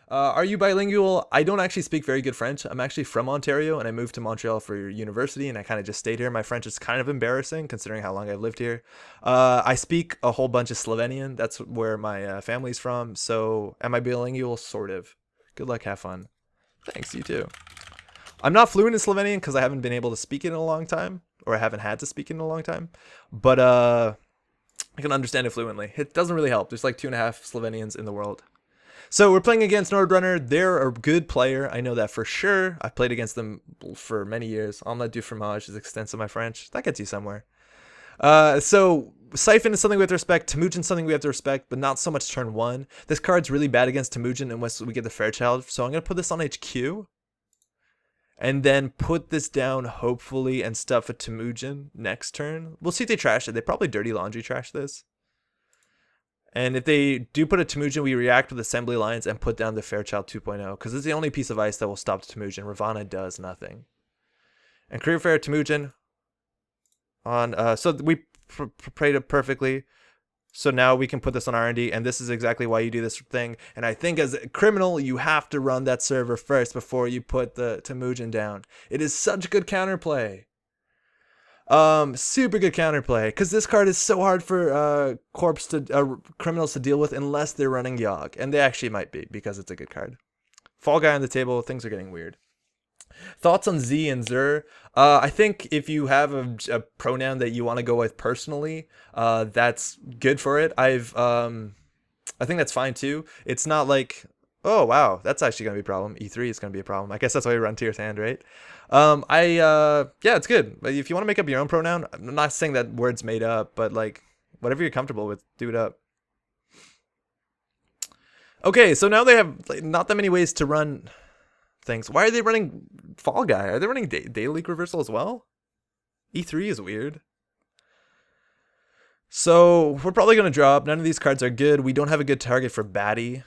Are you bilingual? I don't actually speak very good French. I'm actually from Ontario and I moved to Montreal for university and I kind of just stayed here. My French is kind of embarrassing considering how long I've lived here. I speak a whole bunch of Slovenian. That's where my family's from. So, am I bilingual? Sort of. Good luck, have fun. Thanks, you too. I'm not fluent in Slovenian because I haven't been able to speak it in a long time, or I haven't had to speak it in a long time. But I can understand it fluently. It doesn't really help. There's like 2.5 Slovenians in the world. So we're playing against Netrunner. They're a good player. I know that for sure. I've played against them for many years. Omelette du fromage is extensive my French. That gets you somewhere. So Siphon is something we have to respect. Temujin is something we have to respect, but not so much turn 1. This card's really bad against Temujin unless we get the Fairchild. So I'm going to put this on HQ. And then put this down, hopefully, and stuff a Temujin next turn. We'll see if they trash it. They probably dirty laundry trash this. And if they do put a Temujin, we react with Assembly Lines and put down the Fairchild 2.0. Because it's the only piece of ice that will stop the Temujin. Ravana does nothing. And Career Fair Temujin. So we prayed it perfectly. So now we can put this on R&D, and this is exactly why you do this thing. And I think as a criminal, you have to run that server first before you put the Temujin down. It is such good counterplay. Super good counterplay, because this card is so hard for criminals to deal with unless they're running Yogg. And they actually might be, because it's a good card. Fall Guy on the table, things are getting weird. Thoughts on Z and Zer? I think if you have a pronoun that you want to go with personally, that's good for it. I think that's fine too. It's not like, oh wow, that's actually gonna be a problem. E3 is gonna be a problem. I guess that's why we run Tier's Hand, right? Yeah, it's good. But if you want to make up your own pronoun, I'm not saying that word's made up, but like whatever you're comfortable with, do it up. Okay, so now they have like, not that many ways to run things. Why are they running Fall Guy? Are they running Data Leak Reversal as well? E3 is weird. So we're probably going to drop. None of these cards are good. We don't have a good target for Batty.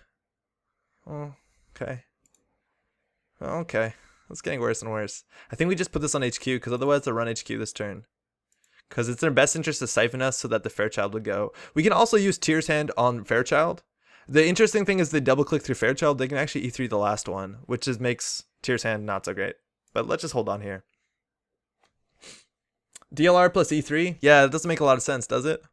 Oh, okay. Okay. It's getting worse and worse. I think we just put this on HQ because otherwise they'll run HQ this turn. Because it's in their best interest to siphon us so that the Fairchild would go. We can also use Tier's Hand on Fairchild. The interesting thing is they double click through Fairchild. They can actually E3 the last one, which just makes Tier's Hand not so great. But let's just hold on here. DLR plus E3? Yeah, it doesn't make a lot of sense, does it?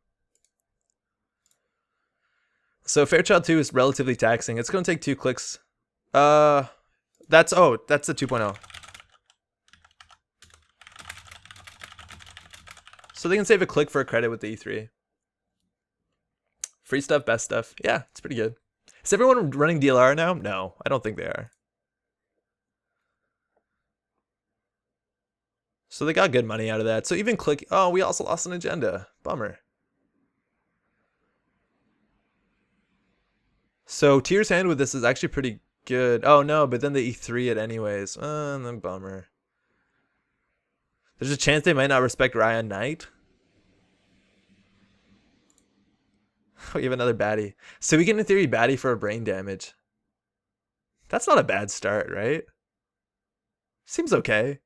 So Fairchild 2 is relatively taxing. It's going to take 2 clicks. That's the 2.0. So they can save a click for a credit with the E3. Free stuff, best stuff. Yeah, it's pretty good. Is everyone running DLR now? No, I don't think they are. So they got good money out of that. So even click... Oh, we also lost an agenda. Bummer. So Tier's Hand with this is actually pretty good. Oh, no, but then they E3 it anyways. And then bummer. There's a chance they might not respect Ryon Knight. We have another baddie. So we can, in theory, baddie for a brain damage. That's not a bad start, right? Seems okay.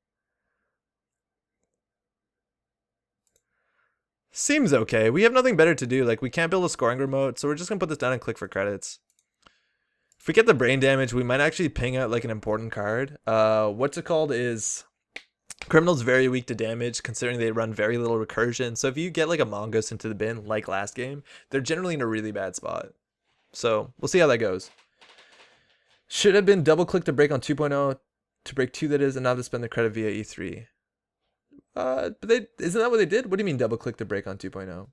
Seems okay. We have nothing better to do. Like, we can't build a scoring remote, so we're just going to put this down and click for credits. If we get the brain damage, we might actually ping out, like, an important card. What's it called is... Criminal's very weak to damage, considering they run very little recursion. So if you get like a Mongoose into the bin, like last game, they're generally in a really bad spot. So we'll see how that goes. Should have been double click to break on 2.0 to break 2 that is, and not to spend the credit via E3. But isn't that what they did? What do you mean double click to break on 2.0?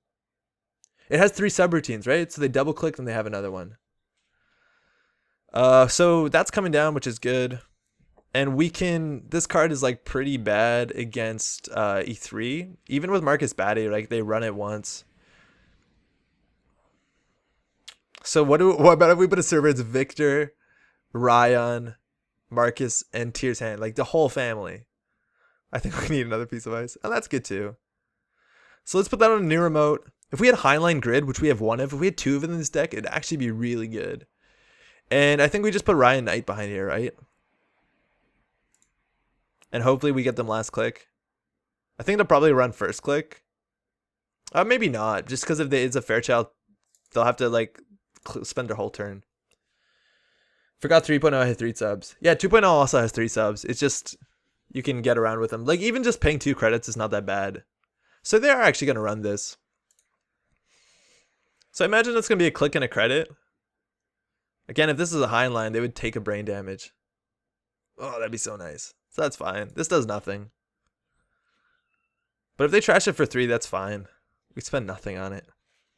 It has 3 subroutines, right? So they double click and they have another one. So that's coming down, which is good. And we can, this card is like pretty bad against E3. Even with Marcus Batty, like they run it once. So what about if we put a server as Victor, Ryon, Marcus, and Tier's Hand? Like the whole family. I think we need another piece of ice. And that's good too. So let's put that on a new remote. If we had Highline Grid, which we have one of, if we had 2 of them in this deck, it'd actually be really good. And I think we just put Ryon Knight behind here, right? And hopefully we get them last click. I think they'll probably run first click. Maybe not. Just because if it's a Fairchild, they'll have to like spend their whole turn. Forgot 3.0 had 3 subs. Yeah, 2.0 also has 3 subs. It's just, you can get around with them. Like, even just paying 2 credits is not that bad. So they are actually going to run this. So I imagine it's going to be a click and a credit. Again, if this is a high line, they would take a brain damage. Oh, that'd be so nice. So that's fine. This does nothing. But if they trash it for 3, that's fine. We spend nothing on it.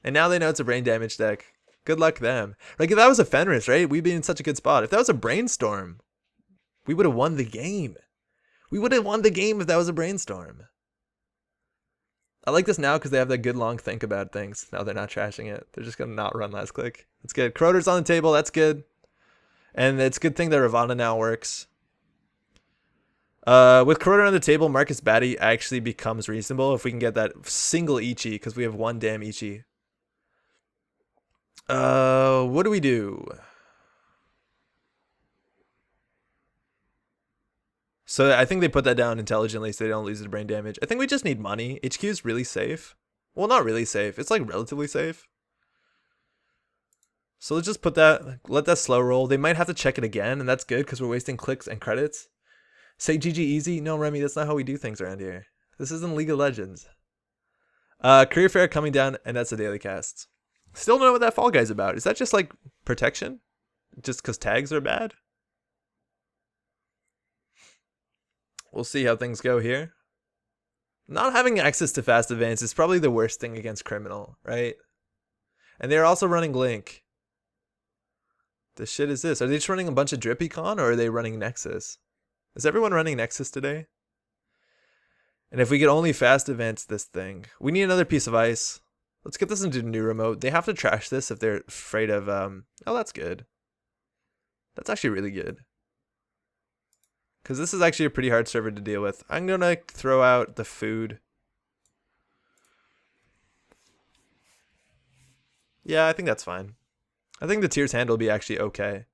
And now they know it's a brain damage deck. Good luck them. Like, if that was a Fenris, right? We'd be in such a good spot. If that was a Brainstorm, we would have won the game. We would have won the game if that was a Brainstorm. I like this now because they have that good long think about things. Now they're not trashing it. They're just going to not run last click. That's good. Croter's on the table. That's good. And it's a good thing that Ravana now works. With Croter on the table, Marcus Batty actually becomes reasonable if we can get that single Ichi, because we have one damn Ichi. What do we do? So I think they put that down intelligently so they don't lose the brain damage. I think we just need money. HQ is really safe. Well, not really safe. It's like relatively safe. So let's just put that, let that slow roll. They might have to check it again, and that's good because we're wasting clicks and credits. Say GG easy. No, Remy, that's not how we do things around here. This isn't League of Legends. Career Fair coming down, and that's the daily casts. Still don't know what that Fall Guy's about. Is that just like protection? Just because tags are bad? We'll see how things go here. Not having access to fast advance is probably the worst thing against Criminal, right? And they're also running Link. The shit is this? Are they just running a bunch of Drippycon, or are they running Nexus? Is everyone running Nexus today? And if we could only fast advance this thing. We need another piece of ice. Let's get this into new remote. They have to trash this if they're afraid of... Oh, that's good. That's actually really good. Because this is actually a pretty hard server to deal with. I'm going to throw out the food. Yeah, I think that's fine. I think the Tears hand will be actually okay.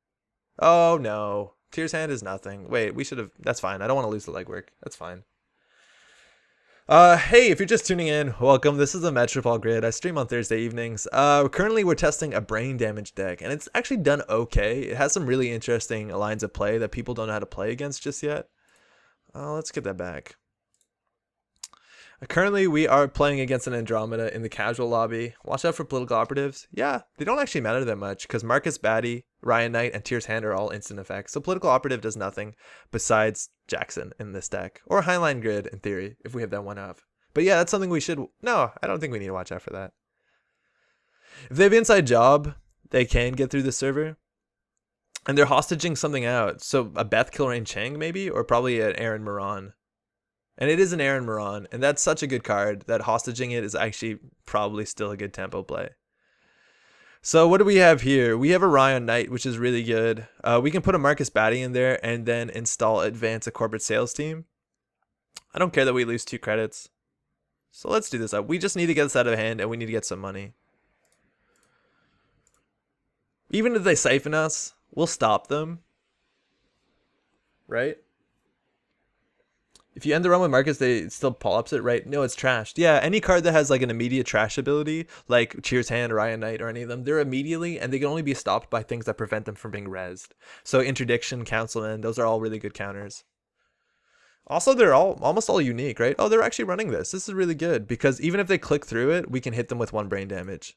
Oh, no. Tears hand is nothing. Wait, we should have... That's fine. I don't want to lose the legwork. That's fine. Hey, if you're just tuning in, welcome. This is the Metropole Grid. I stream on Thursday evenings. Currently we're testing a brain damage deck, and it's actually done okay. It has some really interesting lines of play that people don't know how to play against just yet. Let's get that back. Currently we are playing against an Andromeda in the casual lobby. Watch out for political operatives. Yeah, they don't actually matter that much because Marcus Batty, Ryon Knight, and Tears Hand are all instant effects. So political operative does nothing besides Jackson in this deck. Or Highline Grid in theory, if we have that one up. But yeah, that's something we should... No, I don't think we need to watch out for that. If they have inside job, they can get through the server. And they're hostaging something out. So a Beth Kilrain Chang maybe? Or probably an Aaron Moran. And it is an Aaron Moran, and that's such a good card that hostaging it is actually probably still a good tempo play. So what do we have here? We have a Ryon Knight, which is really good. We can put a Marcus Batty in there and then install Advance a Corporate Sales Team. I don't care that we lose 2 credits. So let's do this up. We just need to get this out of hand, and we need to get some money. Even if they siphon us, we'll stop them. Right? If you end the run with Marcus, they still polyps it, right? No, it's trashed. Yeah, any card that has like an immediate trash ability, like Cheers Hand, Ryon Knight, or any of them, they're immediately, and they can only be stopped by things that prevent them from being rezzed. So Interdiction, Councilman, those are all really good counters. Also, they're almost all unique, right? Oh, they're actually running this. This is really good, because even if they click through it, we can hit them with 1 brain damage.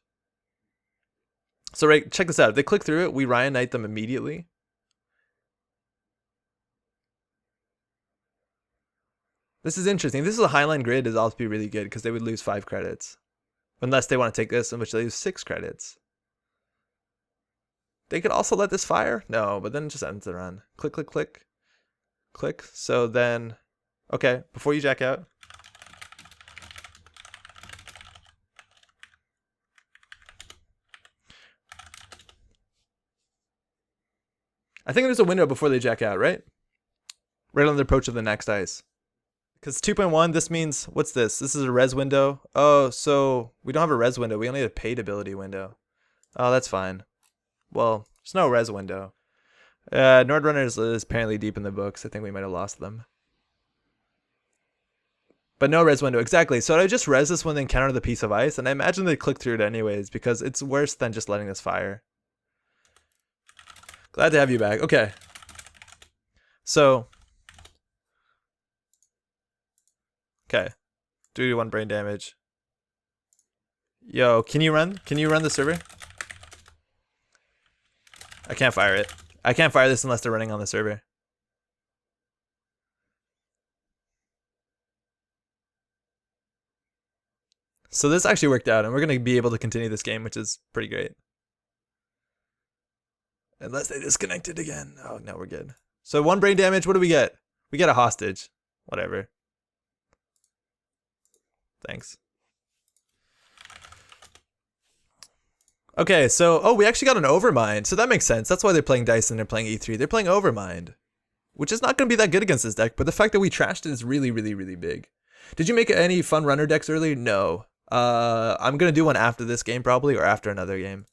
So right, check this out. If they click through it, we Ryon Knight them immediately. This is interesting. This is a Highline Grid is also be really good because they would lose 5 credits. Unless they want to take this, in which they lose 6 credits. They could also let this fire? No, but then it just ends the run. Click, click, click. Click. So then, okay, before you jack out. I think there's a window before they jack out, right? Right on the approach of the next ice. Because 2.1, this means, what's this? This is a res window. Oh, so we don't have a res window. We only have a paid ability window. Oh, that's fine. Well, there's no res window. Netrunner is apparently deep in the books. I think we might have lost them. But no res window, exactly. So I just res this one, then counter the piece of ice, and I imagine they click through it anyways, because it's worse than just letting this fire. Glad to have you back. Okay. So. Okay. 3-1 brain damage. Yo, can you run? Can you run the server? I can't fire it. I can't fire this unless they're running on the server. So this actually worked out, and we're going to be able to continue this game, which is pretty great. Unless they disconnected again. Oh, no, we're good. So 1 brain damage, what do we get? We get a hostage. Whatever. Thanks. Okay, so, oh, we actually got an Overmind. So that makes sense. That's why they're playing Dice and they're playing E3. They're playing Overmind, which is not going to be that good against this deck, but the fact that we trashed it is really, really, really big. Did you make any fun runner decks earlier? No. I'm going to do one after this game probably, or after another game.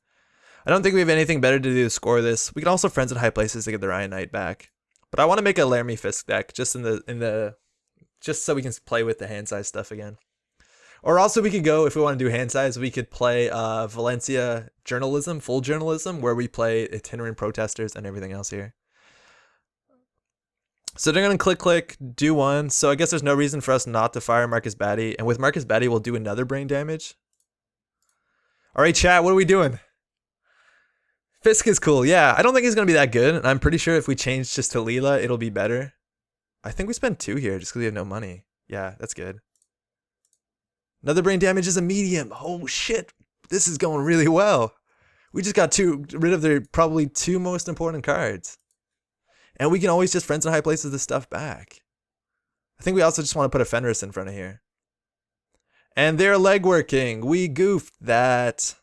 I don't think we have anything better to do to score this. We can also Friends in High Places to get the Ryon Knight back. But I want to make a Laramie Fisk deck just just so we can play with the hand size stuff again. Or also we could go, if we want to do hand size, we could play Valencia Journalism, full journalism, where we play itinerant protesters and everything else here. So they're going to click, do one. So I guess there's no reason for us not to fire Marcus Batty. And with Marcus Batty, we'll do another brain damage. All right, chat, what are we doing? Fisk is cool. Yeah, I don't think he's going to be that good. And I'm pretty sure if we change just to Leela, it'll be better. I think we spent 2 here just because we have no money. Yeah, that's good. Another brain damage is a medium. Oh, shit. This is going really well. We just got rid of their probably 2 most important cards. And we can always just Friends in High Places this stuff back. I think we also just want to put a Fenris in front of here. And they're leg working. We goofed that.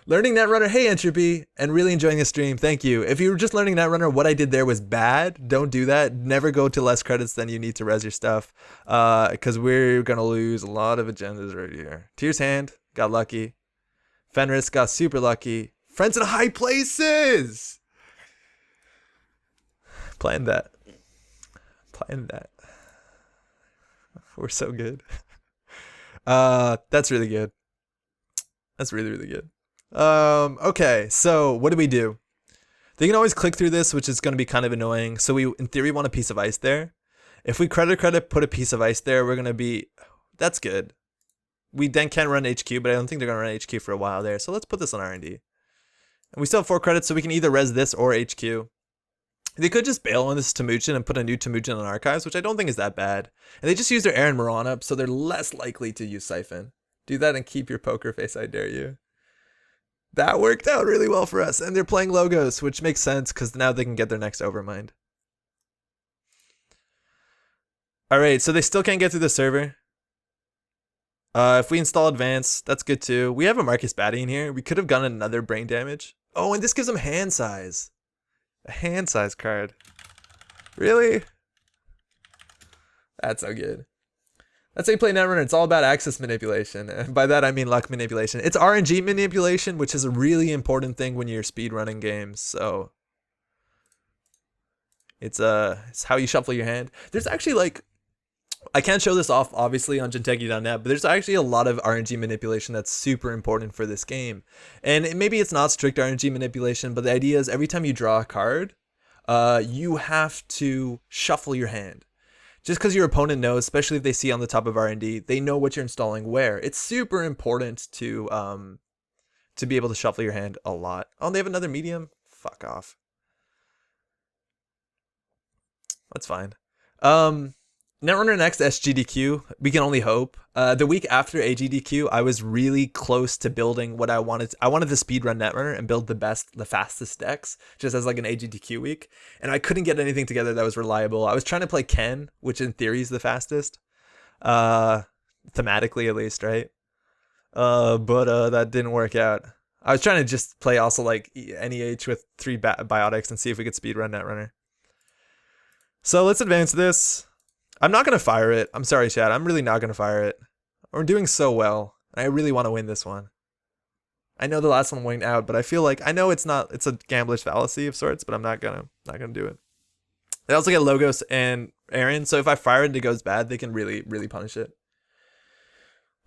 Learning Netrunner, hey Entropy, and really enjoying the stream, thank you. If you were just learning Netrunner, what I did there was bad. Don't do that. Never go to less credits than you need to res your stuff, because we're going to lose a lot of agendas right here. Tears Hand, got lucky. Fenris got super lucky. Friends in High Places! Playing that. Playing that. We're so good. That's really good. That's really, really good. Okay, so what do we do? They can always click through this, which is going to be kind of annoying. So we, in theory, want a piece of ice there. If we credit, put a piece of ice there, we're going to be... That's good. We then can run HQ, but I don't think they're going to run HQ for a while there. So let's put this on R&D. And we still have 4 credits, so we can either res this or HQ. They could just bail on this Temujin and put a new Temujin on Archives, which I don't think is that bad. And they just use their Aaron Moran up, so they're less likely to use Siphon. Do that and keep your poker face, I dare you. That worked out really well for us. And they're playing Logos, which makes sense because now they can get their next Overmind. Alright, so they still can't get through the server. If we install Advance, that's good too. We have a Marcus Batty in here. We could have gotten another brain damage. Oh, and this gives them hand size. A hand size card. Really? That's so good. That's how you play Netrunner. It's all about access manipulation. And by that, I mean luck manipulation. It's RNG manipulation, which is a really important thing when you're speedrunning games. So it's how you shuffle your hand. There's actually like, I can't show this off obviously on Jinteki.net, but there's actually a lot of RNG manipulation that's super important for this game. And maybe it's not strict RNG manipulation, but the idea is every time you draw a card, you have to shuffle your hand. Just because your opponent knows, especially if they see on the top of R&D, they know what you're installing where. It's super important to be able to shuffle your hand a lot. Oh, they have another medium? Fuck off. That's fine. Netrunner next SGDQ, we can only hope. The week after AGDQ, I was really close to building what I wanted. I wanted to speedrun Netrunner and build the fastest decks, just as like an AGDQ week. And I couldn't get anything together that was reliable. I was trying to play Ken, which in theory is the fastest. Thematically at least, right? But that didn't work out. I was trying to just play also like NEH with 3 biotics and see if we could speedrun Netrunner. So let's advance this. I'm not going to fire it. I'm sorry, chat. I'm really not going to fire it. We're doing so well. I really want to win this one. I know the last one went out, but I feel like, I know it's a gamblers fallacy of sorts, but I'm not gonna do it. They also get Logos and Aaron, so if I fire it and it goes bad, they can really, really punish it.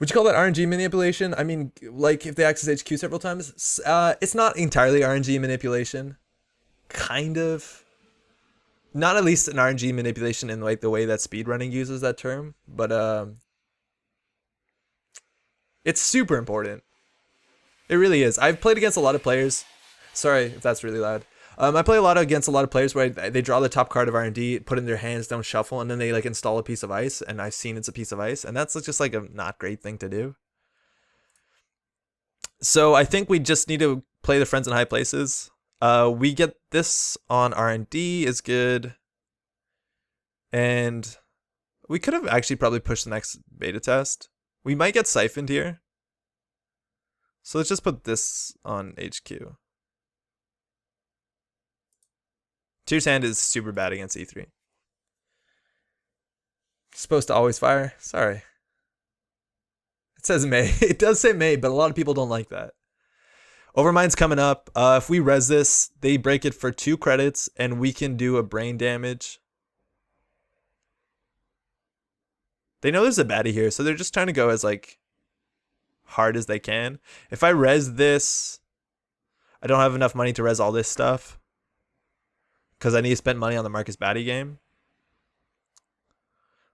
Would you call that RNG manipulation? I mean, like if they access HQ several times, it's not entirely RNG manipulation. Kind of. Not at least an RNG manipulation in like the way that speedrunning uses that term, but it's super important. It really is. I've played against a lot of players. Sorry if that's really loud. I play against a lot of players where they draw the top card of R&D, put it in their hands, don't shuffle, and then they like install a piece of ice, and I've seen it's a piece of ice, and that's just like a not great thing to do. So I think we just need to play the friends in high places. We get this on R&D is good, and we could have actually probably pushed the next beta test. We might get siphoned here. So let's just put this on HQ. Tyr's hand is super bad against E3. Supposed to always fire? Sorry. It says May. It does say May, but a lot of people don't like that. Overmind's coming up. If we res this, they break it for 2 credits, and we can do a brain damage. They know there's a baddie here, so they're just trying to go as like hard as they can. If I res this, I don't have enough money to res all this stuff because I need to spend money on the Marcus Baddie game.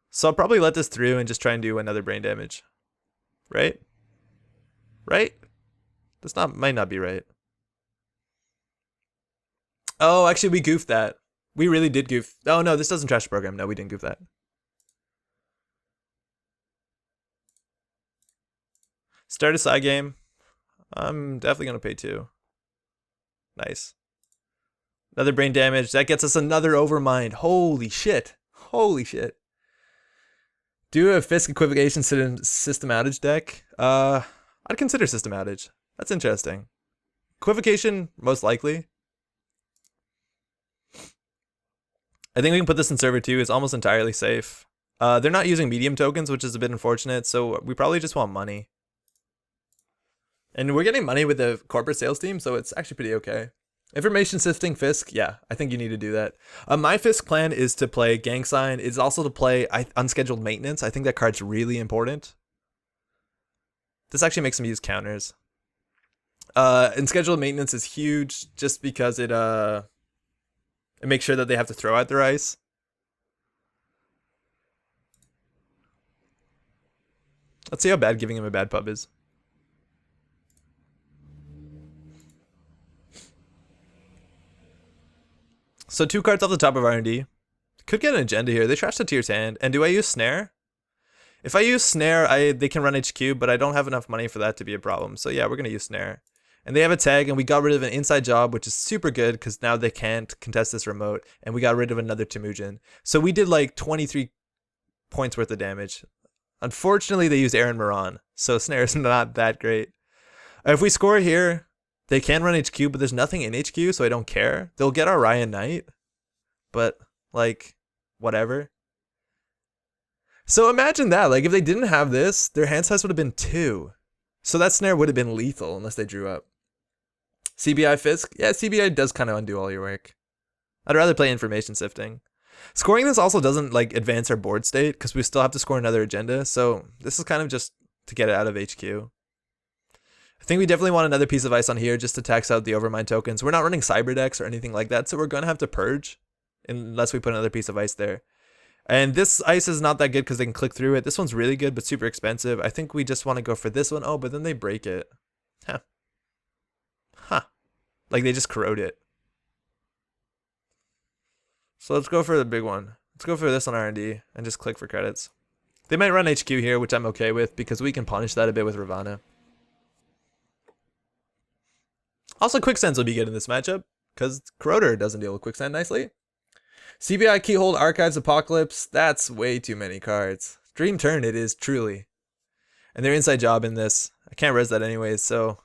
So I'll probably let this through and just try and do another brain damage. Right? Right? This might not be right. Oh, actually we goofed that. We really did goof. Oh no, this doesn't trash the program. No, we didn't goof that. Start a side game. I'm definitely going to pay 2. Nice. Another brain damage. That gets us another Overmind. Holy shit. Holy shit. Do a Fisk equivocation system outage deck. I'd consider system outage. That's interesting. Equivocation, most likely. I think we can put this in server 2. It's almost entirely safe. They're not using medium tokens, which is a bit unfortunate, so we probably just want money. And we're getting money with the corporate sales team, so it's actually pretty okay. Information sifting Fisk, yeah, I think you need to do that. My Fisk plan is to play Gang Sign. It's also to play Unscheduled Maintenance. I think that card's really important. This actually makes them use counters. Unscheduled Maintenance is huge just because it makes sure that they have to throw out their ice. Let's see how bad giving him a bad pub is. So 2 cards off the top of R&D. Could get an agenda here. They trashed the Tyr's hand. And do I use Snare? If I use Snare, they can run HQ, but I don't have enough money for that to be a problem. So yeah, we're going to use Snare. And they have a tag, and we got rid of an inside job, which is super good because now they can't contest this remote. And we got rid of another Temujin. So we did like 23 points worth of damage. Unfortunately, they used Aaron Moran. So Snare is not that great. If we score here, they can run HQ, but there's nothing in HQ, so I don't care. They'll get our Ryon Knight, but, like, whatever. So imagine that. Like, if they didn't have this, their hand size would have been 2. So that Snare would have been lethal unless they drew up. CBI Fisk? Yeah, CBI does kind of undo all your work. I'd rather play Information Sifting. Scoring this also doesn't, like, advance our board state, because we still have to score another agenda, so this is kind of just to get it out of HQ. I think we definitely want another piece of ice on here just to tax out the Overmind tokens. We're not running cyber decks or anything like that, so we're going to have to purge unless we put another piece of ice there. And this ice is not that good because they can click through it. This one's really good, but super expensive. I think we just want to go for this one. Oh, but then they break it. Huh. Huh. Like they just corrode it. So let's go for the big one. Let's go for this on R&D and just click for credits. They might run HQ here, which I'm okay with because we can punish that a bit with Ravana. Also, Quicksand's will be good in this matchup, because Corroder doesn't deal with Quicksand nicely. CBI Keyhold Archives Apocalypse, that's way too many cards. Dream Turn it is, truly. And their inside job in this, I can't res that anyways, so...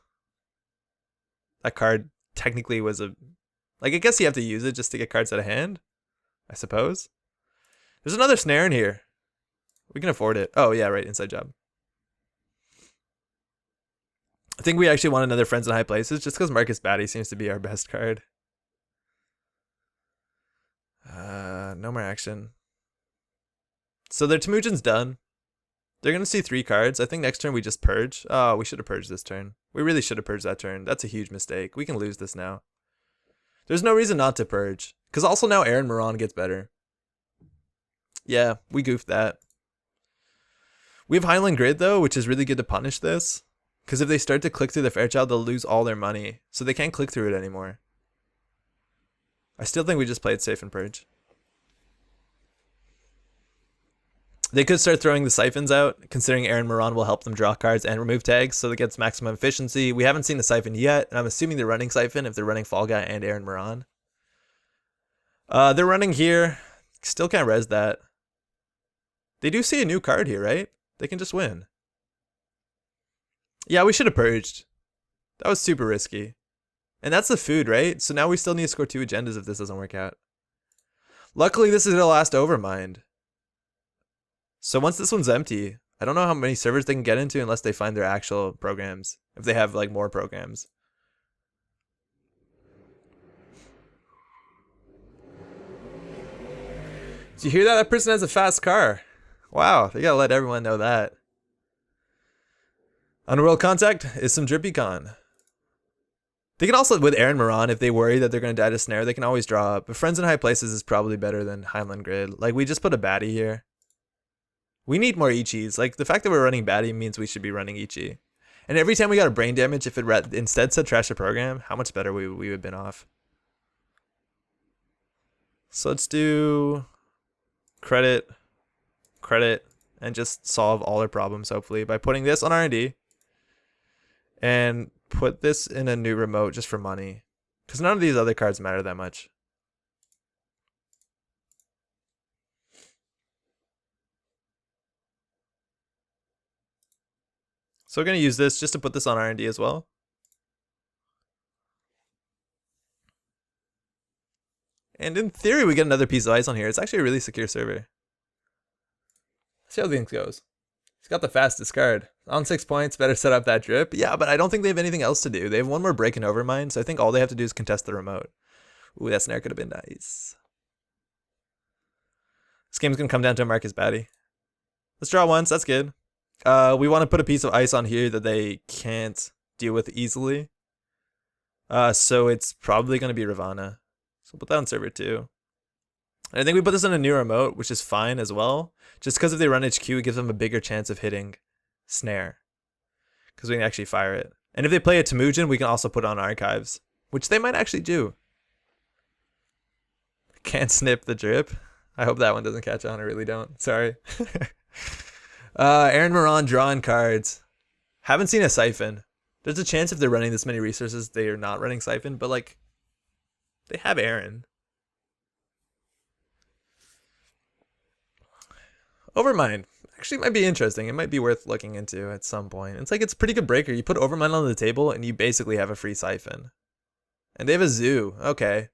That card technically was a... Like, I guess you have to use it just to get cards out of hand, I suppose. There's another Snare in here. We can afford it. Oh, yeah, right, inside job. I think we actually want another Friends in High Places just because Marcus Baddie seems to be our best card. No more action. So their Temujin's done. They're going to see 3 cards. I think next turn we just purge. Oh, we should have purged this turn. We really should have purged that turn. That's a huge mistake. We can lose this now. There's no reason not to purge. Because also now Aaron Moran gets better. Yeah, we goofed that. We have Highland Grid though, which is really good to punish this. Because if they start to click through the Fairchild, they'll lose all their money. So they can't click through it anymore. I still think we just play it safe and purge. They could start throwing the siphons out, considering Aaron Moran will help them draw cards and remove tags, so that gets maximum efficiency. We haven't seen the siphon yet, and I'm assuming they're running siphon if they're running Fall Guy and Aaron Moran. They're running here. Still can't res that. They do see a new card here, right? They can just win. Yeah, we should have purged. That was super risky. And that's the food, right? So now we still need to score 2 agendas if this doesn't work out. Luckily, this is their last Overmind. So once this one's empty, I don't know how many servers they can get into unless they find their actual programs. If they have like more programs. Did you hear that? That person has a fast car. Wow, they gotta let everyone know that. Underworld Contact is some drippy con. They can also, with Aaron Moran, if they worry that they're going to die to Snare, they can always draw up. But Friends in High Places is probably better than Highland Grid. Like, we just put a baddie here. We need more Ichis. Like, the fact that we're running baddie means we should be running Ichi. And every time we got a brain damage, if it instead said trash the program, how much better we would have been off. So let's do credit, and just solve all our problems, hopefully, by putting this on R&D. And put this in a new remote just for money. Because none of these other cards matter that much. So we're going to use this just to put this on R&D as well. And in theory, we get another piece of ice on here. It's actually a really secure server. Let's see how things goes. He's got the fastest card. On 6 points, better set up that drip. Yeah, but I don't think they have anything else to do. They have one more break and Overmind, so I think all they have to do is contest the remote. Ooh, that Snare could have been nice. This game's going to come down to a Marcus baddie. Let's draw once. That's good. We want to put a piece of ice on here that they can't deal with easily. So it's probably going to be Ravana. So we'll put that on server 2. And I think we put this in a new remote, which is fine as well. Just because if they run HQ, it gives them a bigger chance of hitting Snare. Because we can actually fire it. And if they play a Temujin, we can also put on Archives. Which they might actually do. Can't snip the drip. I hope that one doesn't catch on. I really don't. Sorry. Aaron Moran drawing cards. Haven't seen a Siphon. There's a chance if they're running this many resources, they are not running Siphon. But like, they have Aaron. Overmind actually might be interesting. It might be worth looking into at some point. It's like it's a pretty good breaker. You put Overmind on the table and you basically have a free Siphon. And they have a zoo. Okay.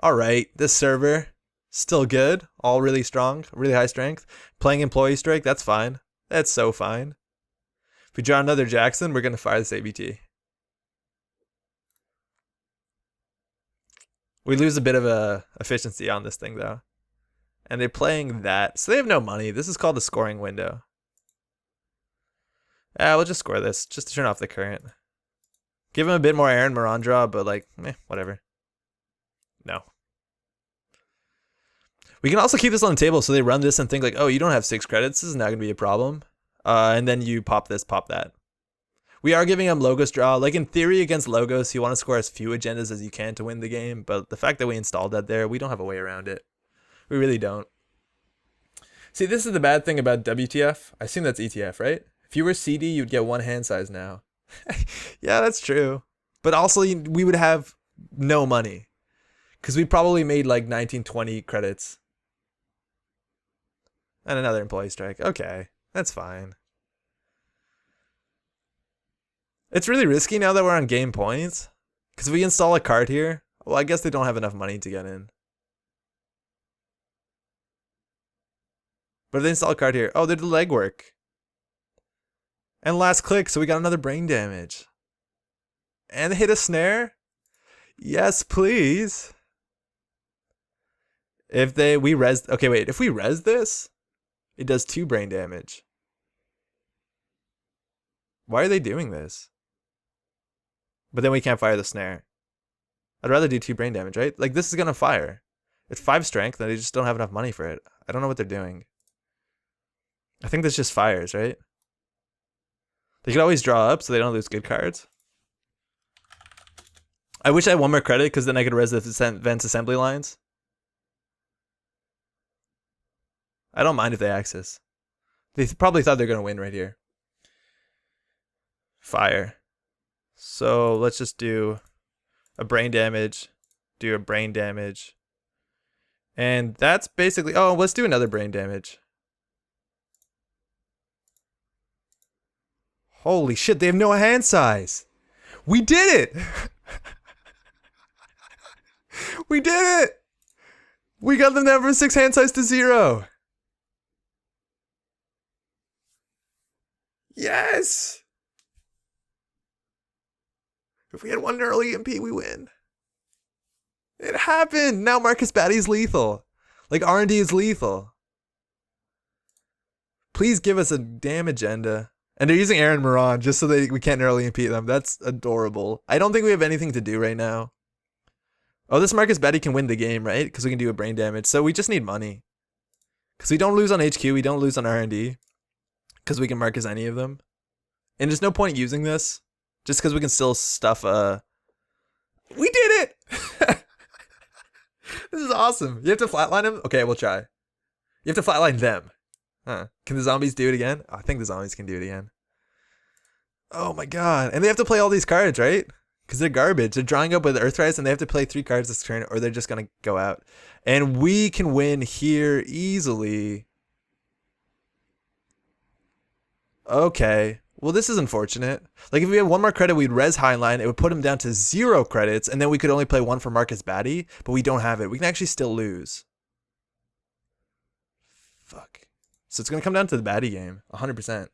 Alright. This server, still good. All really strong. Really high strength. Playing Employee Strike, that's fine. That's so fine. If we draw another Jackson, we're going to fire this ABT. We lose a bit of efficiency on this thing though. And they're playing that. So they have no money. This is called a scoring window. We'll just score this. Just to turn off the current. Give him a bit more Aaron Moran draw, but like, whatever. No. We can also keep this on the table so they run this and think like, oh, you don't have 6 credits. This is not going to be a problem. And then you pop this, pop that. We are giving him Logos draw. Like in theory against Logos, you want to score as few agendas as you can to win the game. But the fact that we installed that there, we don't have a way around it. We really don't. See, this is the bad thing about WTF. I assume that's ETF, right? If you were CD, you'd get 1 hand size now. Yeah, that's true. But also, we would have no money. Because we probably made like 19, 20 credits. And another Employee Strike. Okay, that's fine. It's really risky now that we're on game points. Because if we install a card here, well, I guess they don't have enough money to get in. But if they install a card here, oh, they did legwork. And last click, so we got another brain damage. And hit a Snare? Yes, please. If we res, okay, wait, if we res this, it does 2 brain damage. Why are they doing this? But then we can't fire the snare. I'd rather do 2 brain damage, right? Like, this is gonna fire. It's 5 strength, and they just don't have enough money for it. I don't know what they're doing. I think this just fires, right? They could always draw up so they don't lose good cards. I wish I had 1 more credit, because then I could res the Vents assembly lines. I don't mind if they access. They probably thought they're gonna win right here. Fire. So let's just do a brain damage, do a brain damage. And that's basically, oh, let's do another brain damage. Holy shit, they have no hand size. We did it. We did it. We got them down from 6 hand size to 0. Yes. If we had 1 early EMP, we win. It happened. Now Marcus Batty's lethal. Like, R&D is lethal. Please give us a damn agenda. And they're using Aaron Moran just so we can't early EMP them. That's adorable. I don't think we have anything to do right now. Oh, this Marcus Batty can win the game, right? Because we can do a brain damage. So we just need money. Because we don't lose on HQ. We don't lose on R&D. Because we can Marcus any of them. And there's no point using this. Just because we can still stuff, We did it! This is awesome. You have to flatline him? Okay, we'll try. You have to flatline them. Huh. Can the zombies do it again? Oh, I think the zombies can do it again. Oh my god. And they have to play all these cards, right? Because they're garbage. They're drawing up with Earthrise and they have to play 3 cards this turn or they're just going to go out. And we can win here easily. Okay. Well, this is unfortunate. Like, if we had 1 more credit, we'd res Highline. It would put him down to 0 credits, and then we could only play 1 for Marcus Batty, but we don't have it. We can actually still lose. Fuck. So it's going to come down to the Batty game. 100%.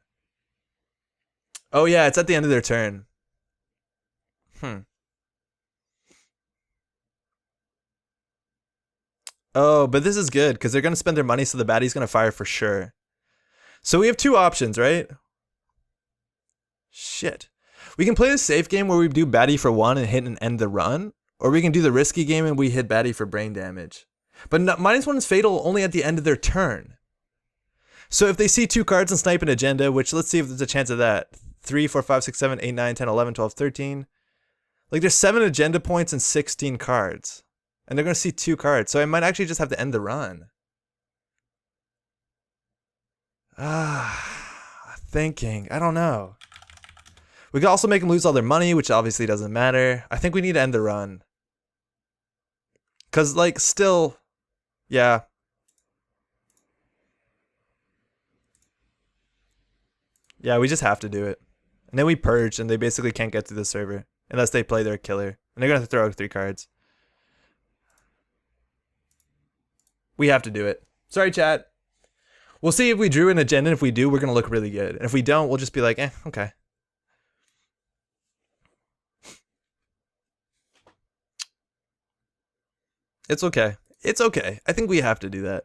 Oh, yeah, it's at the end of their turn. Oh, but this is good, because they're going to spend their money, so the Batty's going to fire for sure. So we have 2 options, right? Shit. We can play the safe game where we do Batty for 1 and hit and end the run. Or we can do the risky game and we hit Batty for brain damage. But -1 is fatal only at the end of their turn. So if they see 2 cards and snipe an agenda, which let's see if there's a chance of that. 3, 4, 5, 6, 7, 8, 9, 10, 11, 12, 13. Like, there's 7 agenda points and 16 cards. And they're going to see 2 cards. So I might actually just have to end the run. Thinking. I don't know. We could also make them lose all their money, which obviously doesn't matter. I think we need to end the run. Because, like, still... Yeah. Yeah, we just have to do it. And then we purge, and they basically can't get to the server. Unless they play their killer. And they're going to have to throw out 3 cards. We have to do it. Sorry, chat. We'll see if we drew an agenda, and if we do, we're going to look really good. And if we don't, we'll just be like, okay. It's okay. It's okay. I think we have to do that.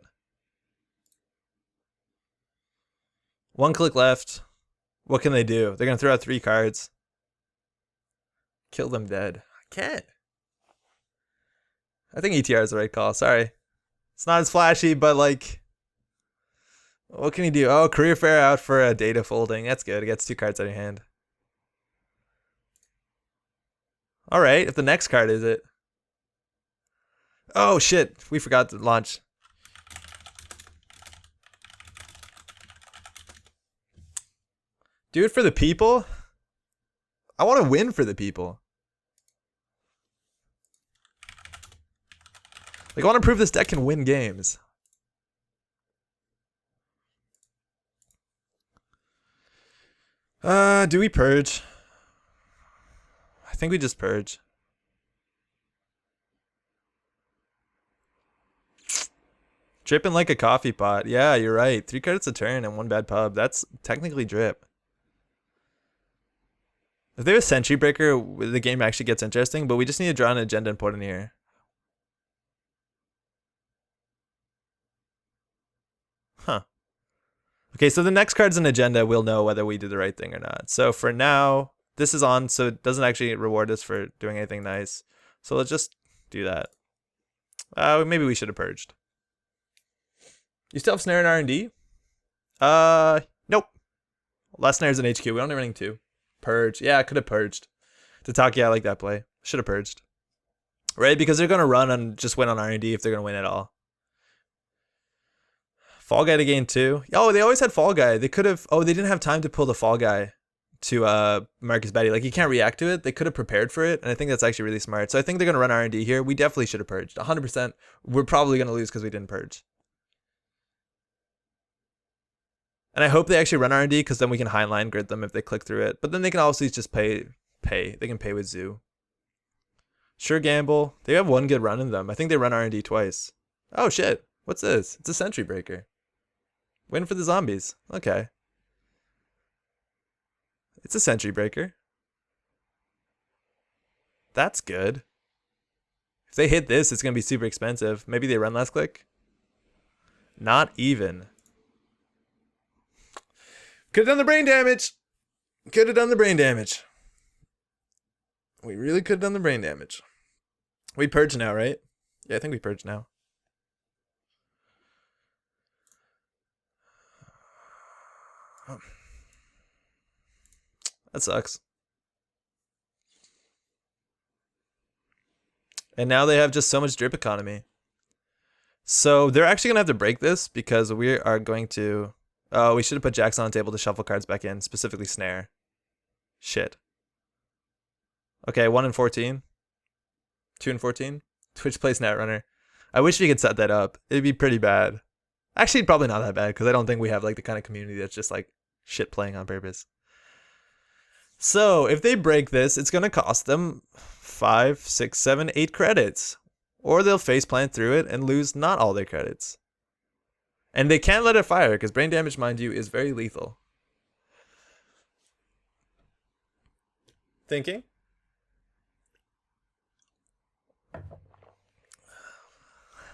1 click left. What can they do? They're going to throw out 3 cards. Kill them dead. I can't. I think ETR is the right call. Sorry. It's not as flashy, but like... What can he do? Oh, career fair out for a data folding. That's good. It gets 2 cards out of your hand. Alright, if the next card is it. Oh shit, we forgot to launch. Do it for the people? I want to win for the people. Like, I want to prove this deck can win games. Do we purge? I think we just purge. Dripping like a coffee pot. Yeah, you're right. 3 cards a turn and 1 bad pub. That's technically drip. If they have a Sentry Breaker, the game actually gets interesting, but we just need to draw an agenda and put in here. Huh. Okay, so the next card's an agenda. We'll know whether we did the right thing or not. So for now, this is on, so it doesn't actually reward us for doing anything nice. So let's just do that. Maybe we should have purged. You still have Snare and R&D? Nope. Last Snare's an HQ. We don't have anything to. Purge. Yeah, I could have purged. Tataki, I like that play. Should have purged. Right? Because they're going to run and just win on R&D if they're going to win at all. Fall Guy to gain 2. Oh, they always had Fall Guy. They could have... Oh, they didn't have time to pull the Fall Guy to Marcus Batty. Like, you can't react to it. They could have prepared for it, and I think that's actually really smart. So I think they're going to run R&D here. We definitely should have purged. 100%. We're probably going to lose because we didn't purge. And I hope they actually run R&D because then we can highline grid them if they click through it. But then they can also just pay. They can pay with Zoo. Sure gamble. They have one good run in them. I think they run R&D twice. Oh, shit. What's this? It's a Sentry Breaker. Waiting for the zombies. Okay. It's a Sentry Breaker. That's good. If they hit this, it's going to be super expensive. Maybe they run last click. Not even. Could have done the brain damage. Could have done the brain damage. We really could have done the brain damage. We purge now, right? Yeah, I think we purge now. That sucks. And now they have just so much drip economy. So they're actually going to have to break this because we are going to... Oh, we should have put Jackson on the table to shuffle cards back in, specifically Snare. Shit. Okay, 1 and 14. 2 and 14. Twitch plays Netrunner. I wish we could set that up. It'd be pretty bad. Actually, probably not that bad because I don't think we have like the kind of community that's just like shit playing on purpose. So if they break this, it's going to cost them 5, 6, 7, 8 credits. Or they'll face plant through it and lose not all their credits. And they can't let it fire because brain damage, mind you, is very lethal. Thinking?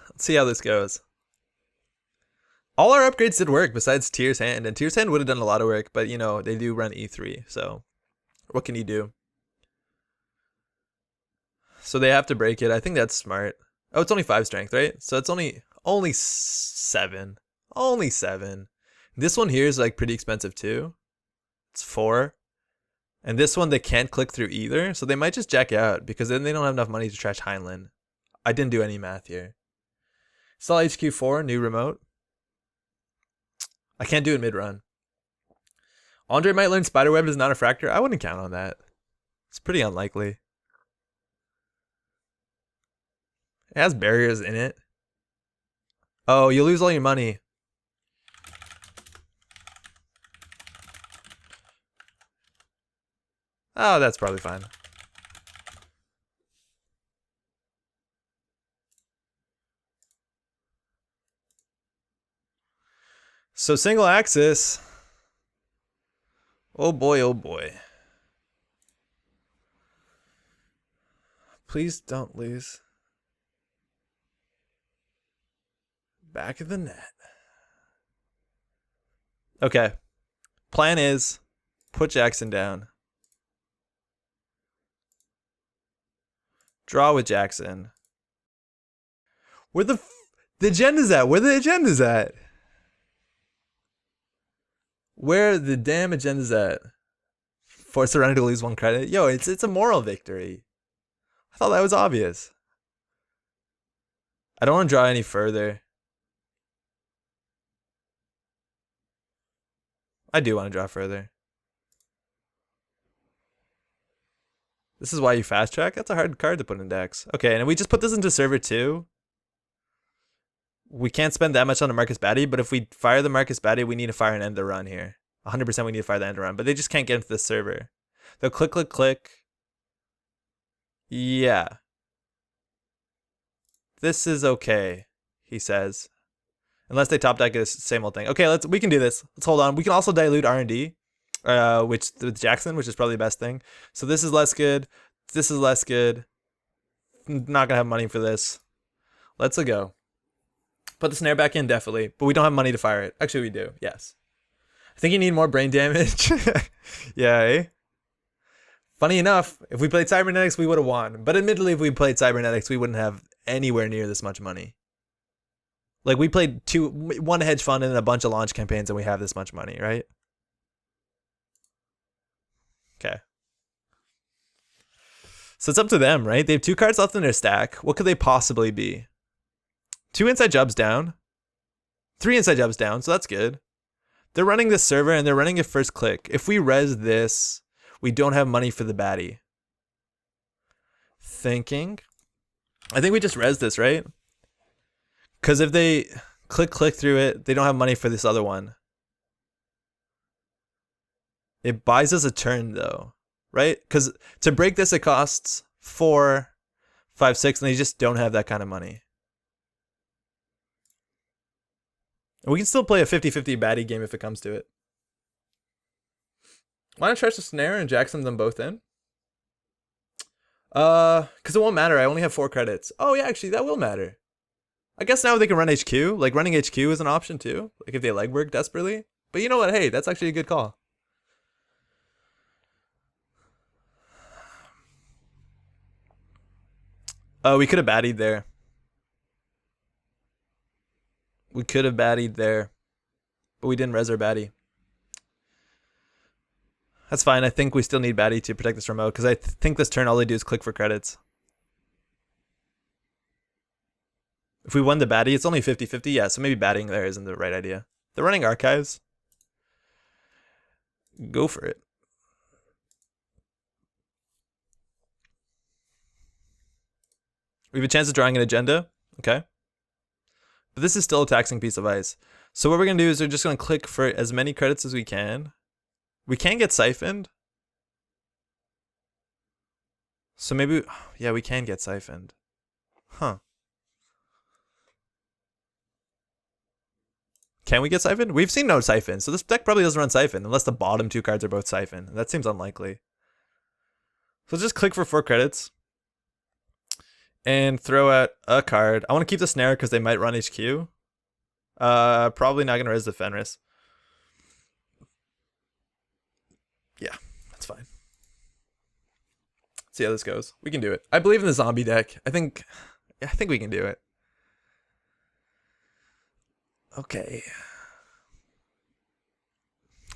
Let's see how this goes. All our upgrades did work besides Tier's Hand, and Tier's Hand would have done a lot of work, but you know, they do run E3, so what can you do? So they have to break it. I think that's smart. Oh, it's only 5 strength, right? So it's only 7. Only 7. This one here is like pretty expensive too. It's 4. And this one they can't click through either, so they might just jack out because then they don't have enough money to trash Heinlein. I didn't do any math here. Stall HQ4, new remote. I can't do it mid-run. Andre might learn Spiderweb is not a fractor. I wouldn't count on that. It's pretty unlikely. It has barriers in it. Oh, you lose all your money. Oh, that's probably fine. So single axis. Oh boy, oh boy. Please don't lose. Back of the net. Okay. Plan is put Jackson down. Draw with Jackson. Where the agenda's at? Where the agenda's at? Where the damn agenda's at? Force the runner to lose 1 credit. Yo, it's a moral victory. I thought that was obvious. I don't want to draw any further. I do want to draw further. This is why you fast track? That's a hard card to put in decks. Okay, and we just put this into server 2. We can't spend that much on the Marcus Batty, but if we fire the Marcus Batty, we need to fire and end the run here. 100% we need to fire the end run, but they just can't get into the server. They'll click, click, click. Yeah. This is okay, he says. Unless they top deck this same old thing. Okay, we can do this. Let's hold on. We can also dilute R&D, which with Jackson, which is probably the best thing. So this is less good. This is less good. Not gonna have money for this. Let's go. Put the snare back in, definitely. But we don't have money to fire it. Actually, we do. Yes. I think you need more brain damage. Yeah, eh? Funny enough, if we played Cybernetics, we would have won. But admittedly, if we played Cybernetics, we wouldn't have anywhere near this much money. Like, we played one hedge fund and a bunch of launch campaigns, and we have this much money, right? Okay. So it's up to them, right? They have 2 cards left in their stack. What could they possibly be? 2 inside jobs down. 3 inside jobs down, so that's good. They're running this server, and they're running it first click. If we res this, we don't have money for the baddie. Thinking. I think we just res this, right? Because if they click through it, they don't have money for this other one. It buys us a turn, though. Right? Because to break this, it costs 4, 5, 6, and they just don't have that kind of money. And we can still play a 50-50 baddie game if it comes to it. Why not trash the snare and Jackson them both in? Because it won't matter. I only have 4 credits. Oh, yeah, actually, that will matter. I guess now they can run HQ. Like, running HQ is an option, too. Like, if they legwork desperately. But you know what? Hey, that's actually a good call. Oh, we could have baddied there. We could have baddied there. But we didn't res our baddie. That's fine. I think we still need baddie to protect this remote, because I think this turn all they do is click for credits. If we won the baddie, it's only 50-50. Yeah, so maybe batting there isn't the right idea. They're running archives. Go for it. We have a chance of drawing an agenda. Okay. But this is still a taxing piece of ice. So what we're going to do is we're just going to click for as many credits as we can. We can get siphoned. So maybe, yeah, we can get siphoned. Huh. Can we get siphoned? We've seen no siphon, so this deck probably doesn't run siphon unless the bottom 2 cards are both siphon. That seems unlikely. So just click for 4 credits and throw out a card. I want to keep the snare because they might run HQ. Probably not going to res the Fenris. Yeah, that's fine. See how this goes. We can do it. I believe in the zombie deck. I think we can do it. Okay.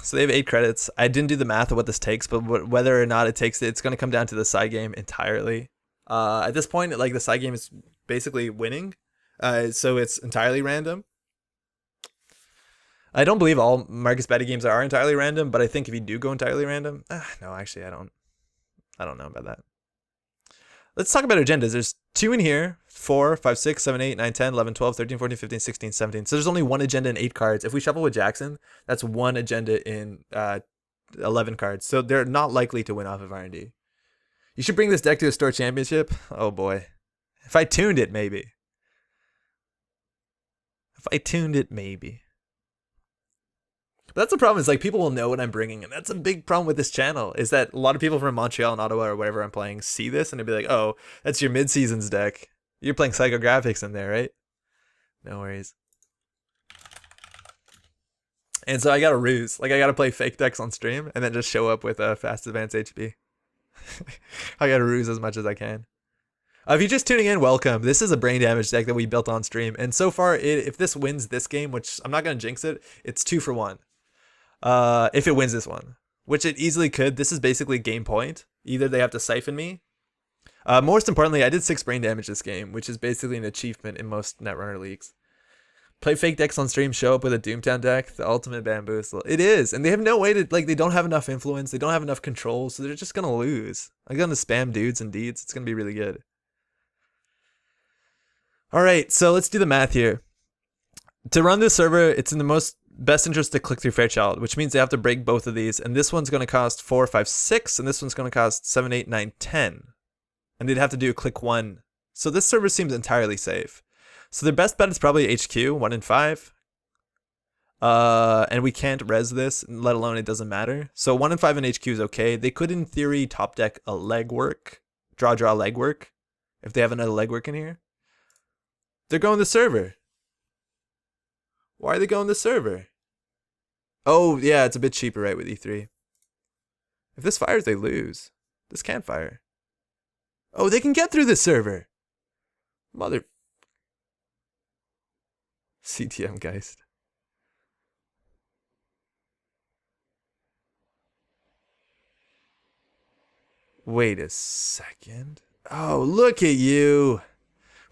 So they have 8 credits. I didn't do the math of what this takes, but whether or not it takes it, it's going to come down to the side game entirely. At this point, like, the side game is basically winning. So it's entirely random. I don't believe all Marcus Batty games are entirely random, but I think if you do go entirely random, no, actually, I don't know about that. Let's talk about agendas. There's 2 in here, 4, 5, 6, 7, 8, 9, 10, 11, 12, 13, 14, 15, 16, 17. So there's only 1 agenda in 8 cards. If we shuffle with Jackson, that's 1 agenda in 11 cards. So they're not likely to win off of R&D. You should bring this deck to a store championship. Oh boy. If I tuned it, maybe. But that's the problem, is like, people will know what I'm bringing, and that's a big problem with this channel, is that a lot of people from Montreal and Ottawa or whatever I'm playing see this and they'll be like, oh, that's your mid-seasons deck. You're playing psychographics in there, right? No worries. And so I got to ruse. Like, I got to play fake decks on stream and then just show up with a fast advance HP. I got to ruse as much as I can. If you're just tuning in, welcome. This is a brain damage deck that we built on stream. And so far, if this wins this game, which I'm not going to jinx it, it's 2 for 1. If it wins this one, which it easily could. This is basically game point. Either they have to siphon me. Most importantly, I did 6 brain damage this game, which is basically an achievement in most Netrunner leagues. Play fake decks on stream, show up with a Doomtown deck, the ultimate bamboozle. It is, and they have no way to, like, they don't have enough influence, they don't have enough control, so they're just gonna lose. I'm gonna spam dudes and deeds. It's gonna be really good. All right, so let's do the math here. To run this server, it's in the best interest to click through Fairchild, which means they have to break both of these, and this one's going to cost 4, 5, 6, and this one's going to cost 7, 8, 9, 10. And they'd have to do a click 1. So this server seems entirely safe. So their best bet is probably HQ, 1 and 5. And we can't res this, let alone it doesn't matter. So 1 and 5 in HQ is okay. They could, in theory, top deck a legwork, draw legwork, if they have another legwork in here. They're going the server. Why are they going the server? Oh, yeah, it's a bit cheaper, right, with E3. If this fires, they lose. This can't fire. Oh, they can get through this server. Mother... CTM Geist. Wait a second. Oh, look at you.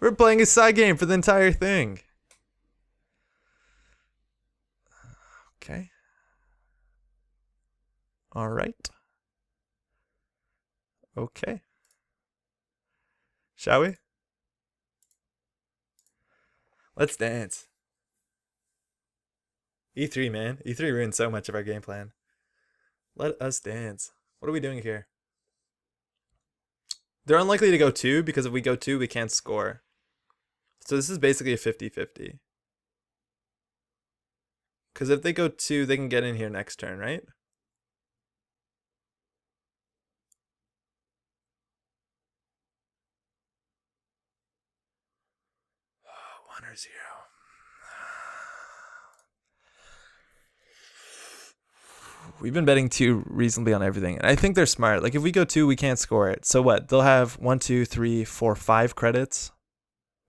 We're playing a side game for the entire thing. Okay. All right. Okay. Shall we? Let's dance. E3, man. E3 ruined so much of our game plan. Let us dance. What are we doing here? They're unlikely to go 2 because if we go 2, we can't score. So this is basically a 50-50. Because if they go 2, they can get in here next turn, right? One or 0. We've been betting 2 reasonably on everything. And I think they're smart. Like if we go 2, we can't score it. So what? They'll have 1, 2, 3, 4, 5 credits.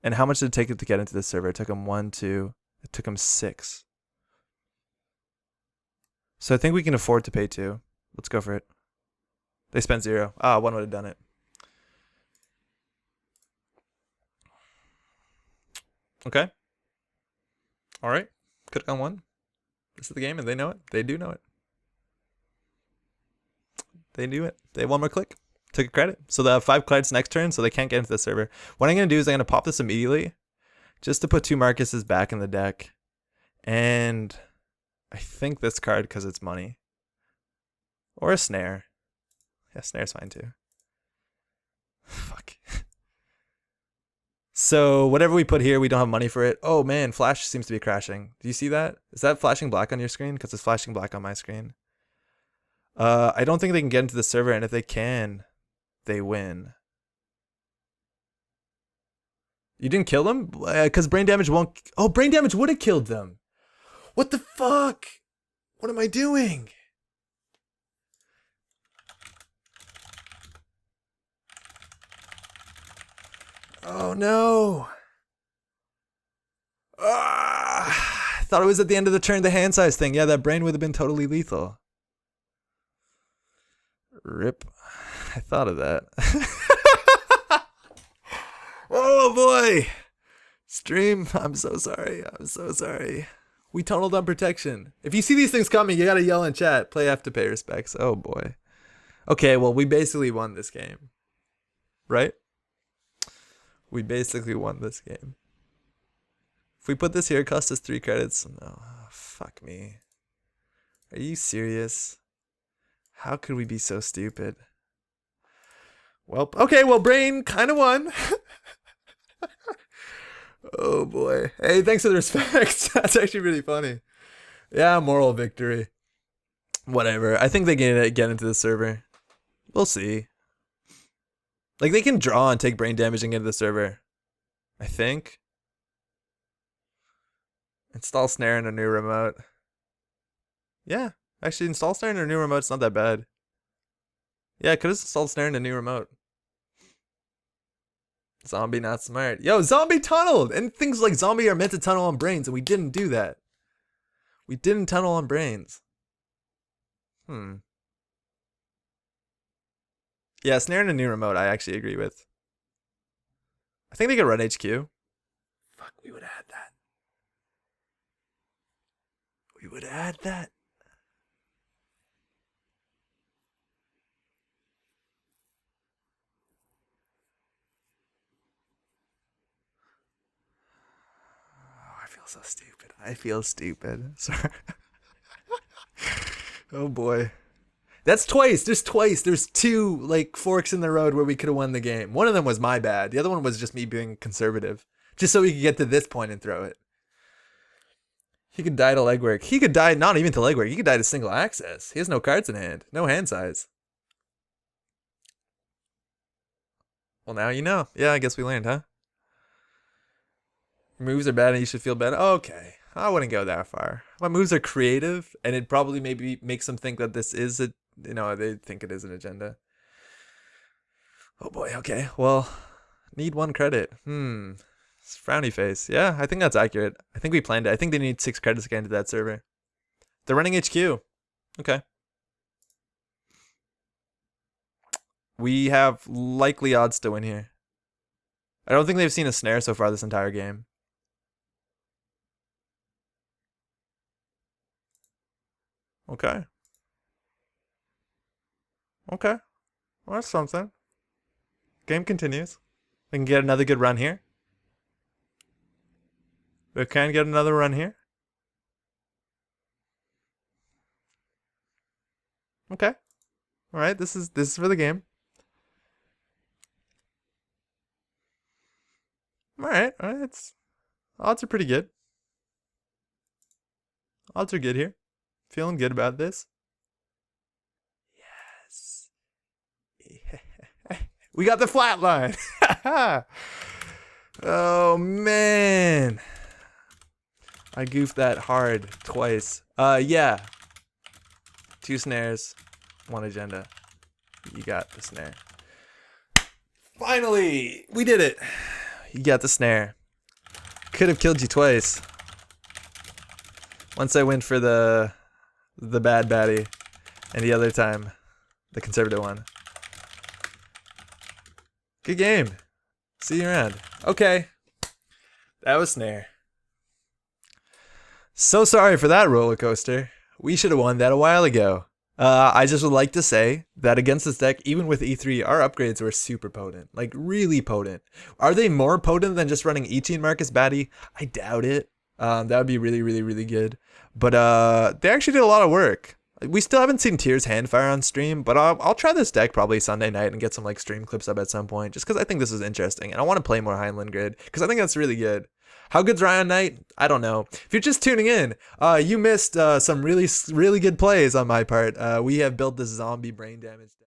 And how much did it take it to get into this server? It took them 1, 2. It took them 6. So I think we can afford to pay 2. Let's go for it. They spent 0. Ah, 1 would have done it. Okay. All right. Could have gone 1. This is the game, and they know it. They do know it. They do it. They have 1 more click. Took a credit. So they have 5 credits next turn, so they can't get into the server. What I'm going to do is I'm going to pop this immediately just to put 2 Marcuses back in the deck. And I think this card because it's money. Or a Snare. Yeah, Snare's fine too. Fuck. So whatever we put here, we don't have money for it. Oh man, Flash seems to be crashing. Do you see that? Is that flashing black on your screen? Because it's flashing black on my screen. I don't think they can get into the server, and if they can, they win. You didn't kill them? Because brain damage won't... Oh, brain damage would have killed them. What the fuck? What am I doing? Oh no. I thought it was at the end of the turn, the hand size thing. Yeah, that brain would have been totally lethal. Rip. I thought of that. Oh boy. Stream, I'm so sorry. I'm so sorry. We tunneled on protection. If you see these things coming, you gotta yell in chat. Play F to pay respects. Oh boy. Okay, well, we basically won this game. Right? We basically won this game. If we put this here, it costs us 3 credits. No, fuck me. Are you serious? How could we be so stupid? Well, okay, well, brain kind of won. Oh boy. Hey, thanks for the respect. That's actually really funny. Yeah, moral victory. Whatever. I think they can get into the server. We'll see. Like, they can draw and take brain damage and get into the server. I think. Install Snare in a new remote. Yeah. Actually, install Snare in a new remote. It's not that bad. Yeah, I could have installed Snare in a new remote. Zombie not smart. Yo, Zombie tunneled! And things like Zombie are meant to tunnel on brains, and we didn't do that. We didn't tunnel on brains. Yeah, Snare in a new remote, I actually agree with. I think they could run HQ. Fuck, we would add that. We would add that. Oh, I feel so stupid. I feel stupid. Sorry. Oh boy. That's twice. There's twice. There's 2 like forks in the road where we could have won the game. One of them was my bad. The other one was just me being conservative. Just so we could get to this point and throw it. He could die to legwork. He could die not even to legwork. He could die to single access. He has no cards in hand. No hand size. Well, now you know. Yeah, I guess we learned, huh? Moves are bad and you should feel bad. Okay. I wouldn't go that far. My moves are creative, and it probably maybe makes them think that this is a, they think it is an agenda. Oh boy, okay. Well, need 1 credit. Frowny face. Yeah, I think that's accurate. I think we planned it. I think they need 6 credits again to that server. They're running HQ. Okay. We have likely odds to win here. I don't think they've seen a snare so far this entire game. Okay. Okay. Well, that's something. Game continues. We can get another good run here. We can get another run here. Okay. All right. This is for the game. All right. All right. Odds are pretty good. Odds are good here. Feeling good about this. Yes. We got the flat line. Oh man. I goofed that hard twice. Yeah. 2 snares, 1 agenda. You got the snare. Finally, we did it. You got the snare. Could have killed you twice. Once I went for the bad baddie, and the other time, the conservative one. Good game. See you around. Okay. That was snare. So sorry for that roller coaster. We should have won that a while ago. I just would like to say that against this deck, even with E3, our upgrades were super potent. Like, really potent. Are they more potent than just running E-Team Marcus Baddie? I doubt it. That would be really, really, really good. But they actually did a lot of work. We still haven't seen Tears Handfire on stream, but I'll try this deck probably Sunday night and get some like stream clips up at some point, just because I think this is interesting and I want to play more Heinlein Grid because I think that's really good. How good's Ryon Knight? I don't know. If you're just tuning in, you missed some really, really good plays on my part. We have built this zombie brain damage deck.